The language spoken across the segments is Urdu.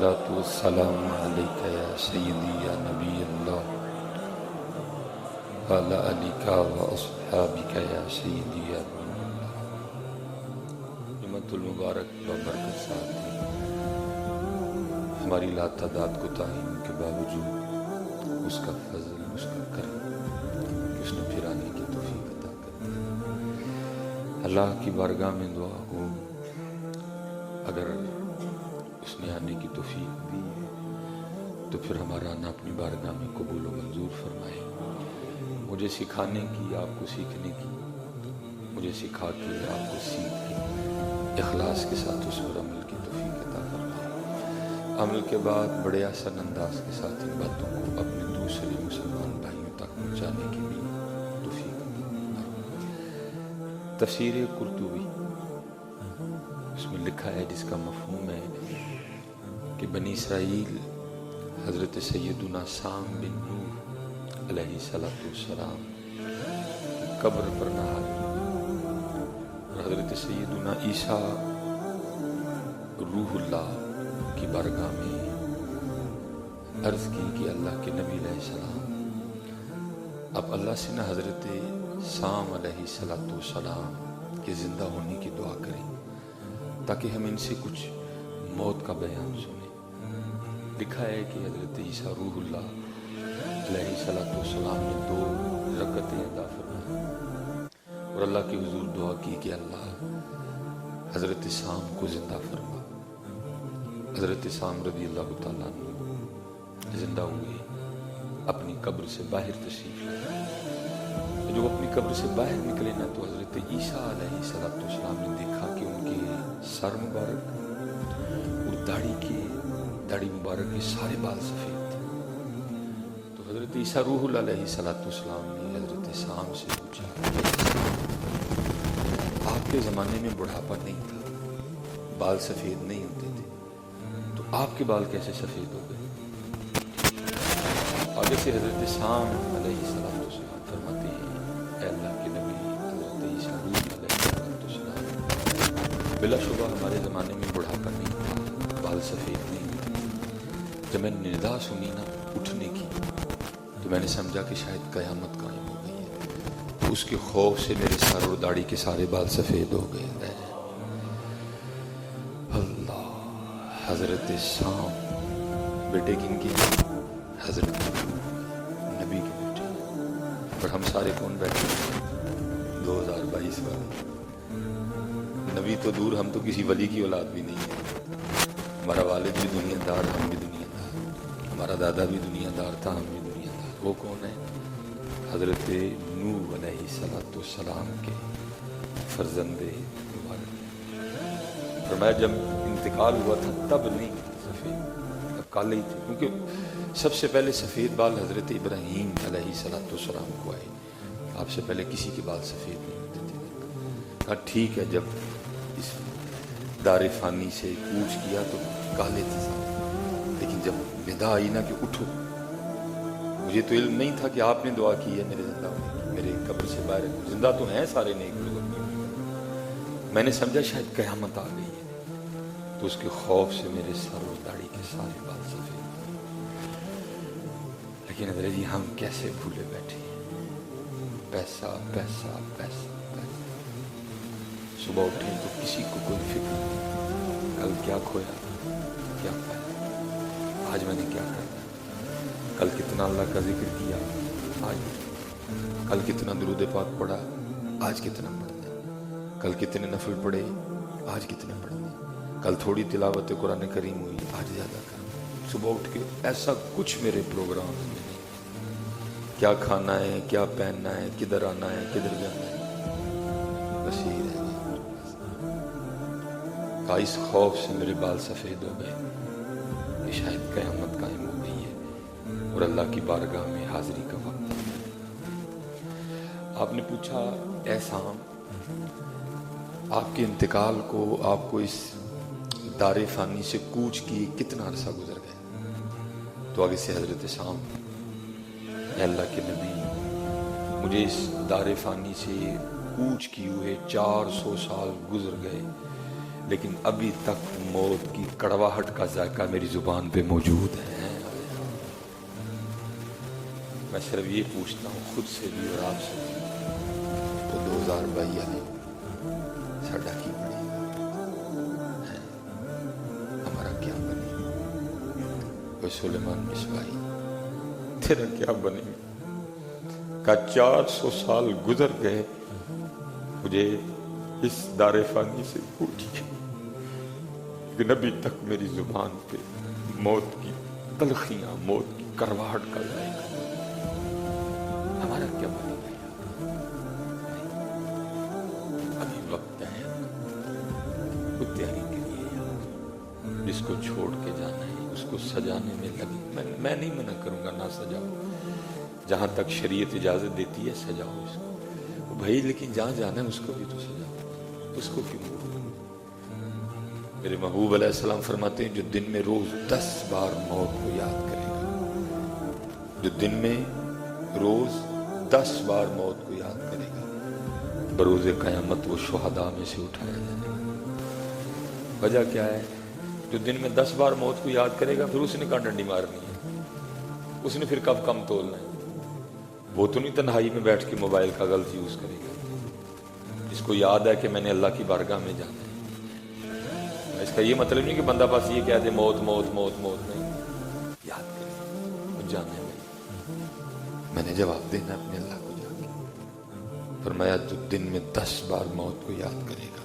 السلام علیکہ یا سیدی یا نبی اللہ وعلی آلک و اصحابک یا سیدی یا نبی اللہ۔ نعمت المبارک ببرکت ساتھ ہماری لا تعداد کوتاہیوں کے باوجود اس کا فضل، اس کا کرم کہ اس نے پھر آنے کی توفیق عطا کر دی۔ اللہ کی بارگاہ میں دعا ہو اگر اس نے آنے کی توفیق دی ہے تو پھر ہمارا آنا اپنی بارگاہ میں قبول و منظور فرمائے۔ مجھے سکھانے کی، آپ کو سیکھنے کی، مجھے سکھا کے آپ کو سیکھ کے اخلاص کے ساتھ اس پر عمل کی توفیق عطا فرمائے۔ عمل کے بعد بڑے آسان انداز کے ساتھ ان باتوں کو اپنے دوسرے مسلمان بھائیوں تک پہنچانے کی بھی توفیق عطا فرمائے۔ تفسیر قرطبی اس میں لکھا ہے، جس کا مفہوم ہے کہ بنی اسرائیل حضرت سیدنا سام بن نوح علیہ السلام قبر پر نہا اور حضرت سیدنا عیسیٰ روح اللہ کی بارگاہ میں عرض کی کہ اللہ کے نبی علیہ السلام اب اللہ سے نہ حضرت سام علیہ السلام کے زندہ ہونے کی دعا کریں تاکہ ہم ان سے کچھ موت کا بیان سنیں۔ لکھا ہے کہ حضرت عیسیٰ روح اللہ علیہ السلام نے 2 رکعتیں ادا فرمائیں اور اللہ کے حضور دعا کی کہ اللہ حضرت سام کو زندہ فرما۔ حضرت سام رضی اللہ تعالیٰ عنہ زندہ ہوئے، اپنی قبر سے باہر تشریف لائے۔ جو اپنی قبر سے باہر نکلے نا تو حضرت عیسیٰ علیہ السلام نے دیکھا کہ ان کے سر مبارک اور داڑھی مبارک کے سارے بال سفید تھے۔ تو حضرت عیسیٰ روح اللہ علیہ السلام نے حضرت سام سے پوچھا، آپ کے زمانے میں بڑھاپا نہیں تھا، بال سفید نہیں ہوتے تھے، تو آپ کے بال کیسے سفید ہو گئے؟ آگے سے حضرت سام علیہ السلام فرماتے ہیں، اے اللہ کے نبی حضرت عیسیٰ روح علیہ السلام، بلا شبہ ہمارے زمانے میں بڑھاپا نہیں تھا، بال سفید نہیں ہوتے۔ جب میں نے ندا سنی نا اٹھنے کی تو میں نے سمجھا کہ شاید قیامت قائم ہو گئی ہے، اس کے خوف سے میرے سر اور داڑھی کے سارے بال سفید ہو گئے۔ اللہ، حضرت سام بیٹے کن کی؟ حضرت نبی کے بیٹے۔ اور ہم سارے کون بیٹھے ہیں؟ 2022 والے نبی تو دور، ہم تو کسی ولی کی اولاد بھی نہیں ہے۔ ہمارا والد بھی دنیا دار، ہم بھی دنیا دار، ہمارا دادا بھی دنیا دار تھا، ہم بھی دنیا دار۔ وہ کون ہے؟ حضرت نوح علیہ السلام کے فرزند مبارک۔ فرمایا جب انتقال ہوا تھا تب نہیں سفید، اب کالے ہی تھے، کیونکہ سب سے پہلے سفید بال حضرت ابراہیم علیہ السلام کو آئے۔ آپ سے پہلے کسی کے بال سفید نہیں ہوتے تھے۔ کہا ٹھیک ہے، جب اس دار فانی سے کوچ کیا تو کالے تھے، لیکن جب ندا آئی نا کہ اٹھو، مجھے تو علم نہیں تھا کہ آپ نے دعا کی ہے میرے زندہ ہونے کی، میرے قبر سے باہر زندہ تو ہیں سارے نیک لوگ، میں نے سمجھا شاید قیامت آ گئی ہے، تو اس کے خوف سے میرے سر اور داڑھی کے سارے بال سفید۔ لیکن حضرت جی ہم کیسے بھولے بیٹھے ہیں، پیسہ پیسہ پیسہ پیسہ۔ صبح اٹھیں تو کسی کو کوئی فکر نہیں، کل کیا کھویا، کیا پایا، آج میں نے کیا کرنا، کل کتنا اللہ کا ذکر کیا، آج کل کتنا درود پاک پڑھا، آج کتنا پڑھنا، کل کتنے نفل پڑھے، آج کتنے پڑھنے، کل تھوڑی تلاوت قرآن کریم ہوئی، آج زیادہ کرنا۔ صبح اٹھ کے ایسا کچھ میرے پروگرام میں نہیں، کیا کھانا ہے، کیا پہننا ہے، کدھر آنا ہے، کدھر جانا ہے، بس یہی رہ گیا۔ اس خوف سے میرے بال سفید ہو گئے کہ شاید قیامت قائم ہو گئی ہے اور اللہ کی بارگاہ میں حاضری کا وقت ہے۔ آپ نے پوچھا، اے سام، آپ کے انتقال کو، آپ کو اس دار فانی سے کوچ کی کتنا عرصہ گزر گیا؟ تو آگے سے حضرت سام، اے اللہ کے نبی، مجھے اس دار فانی سے کوچ کی ہوئے 400 سال گزر گئے، لیکن ابھی تک موت کی کڑواہٹ کا ذائقہ میری زبان پہ موجود ہے. میں صرف یہ پوچھتا ہوں خود سے بھی اور آپ سے بھی, تو 2022 والے ساڈا کی بنے گا, ہمارا کیا بنے گا؟ سلیمان مصباحی تیرا کیا بنے گا؟ کہ 400 سال گزر گئے, مجھے اس دار فانی سے پوچھیے, لیکن ابھی تک میری زبان پہ موت کی تلخیاں, موت کی کرواہٹ کا ذائقہ. ہمارا کیا بنے گا؟ ابھی وقت ہے خود تیاری کے لیے. جس کو چھوڑ کے جانا ہے اس کو سجانے میں لگے. میں نہیں منع کروں گا, نہ سجاؤ, جہاں تک شریعت اجازت دیتی ہے سجاؤ اس کو بھائی, لیکن جہاں جانا ہے اس کو بھی تو سجاؤ. اس کو کیوں؟ میرے محبوب علیہ السلام فرماتے ہیں جو دن میں روز 10 بار موت کو یاد کرے گا, جو دن میں روز 10 بار موت کو یاد کرے گا, بروز قیامت وہ شہداء میں سے اٹھایا جائے گا. وجہ کیا ہے؟ جو دن میں 10 بار موت کو یاد کرے گا پھر اس نے کہاں ڈنڈی مارنی ہے, اس نے پھر کب کم تولنا ہے. وہ تو نہیں تنہائی میں بیٹھ کے موبائل کا غلط یوز کرے گا. اس کو یاد ہے کہ میں نے اللہ کی بارگاہ میں جانا ہے. اس کا یہ مطلب نہیں کہ بندہ بس یہ کہہ دے موت موت موت موت, نہیں, یاد کرے جانے میں نے جواب دینا اپنے اللہ کو جا کے. فرمایا جو دن میں 10 بار موت کو یاد کرے گا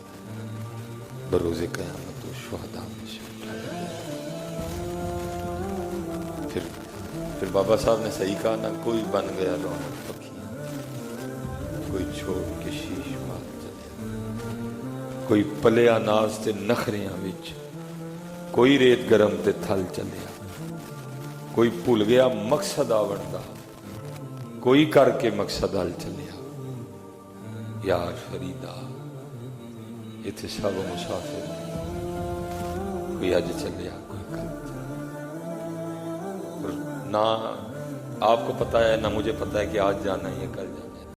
بروز قیامت و شہداء میں سے اٹھایا جائے گا. پھر بابا صاحب نے صحیح کہا نا, کوئی بن گیا رونق پکھیاں, کوئی چھوڑ کے شیش مار چلیا, کوئی پلیا ناز تے نخریاں وچ, کوئی ریت گرم تے تھل چلیا, کوئی بھول گیا مقصد آون دا, کوئی کر کے مقصد حل چلیا. یار فریدا اتنے سب مسافر, کوئی اج چلیا کوئی کل چلیا. نہ آپ کو پتا ہے نہ مجھے پتا ہے کہ آج جانا ہے یا کل جانا.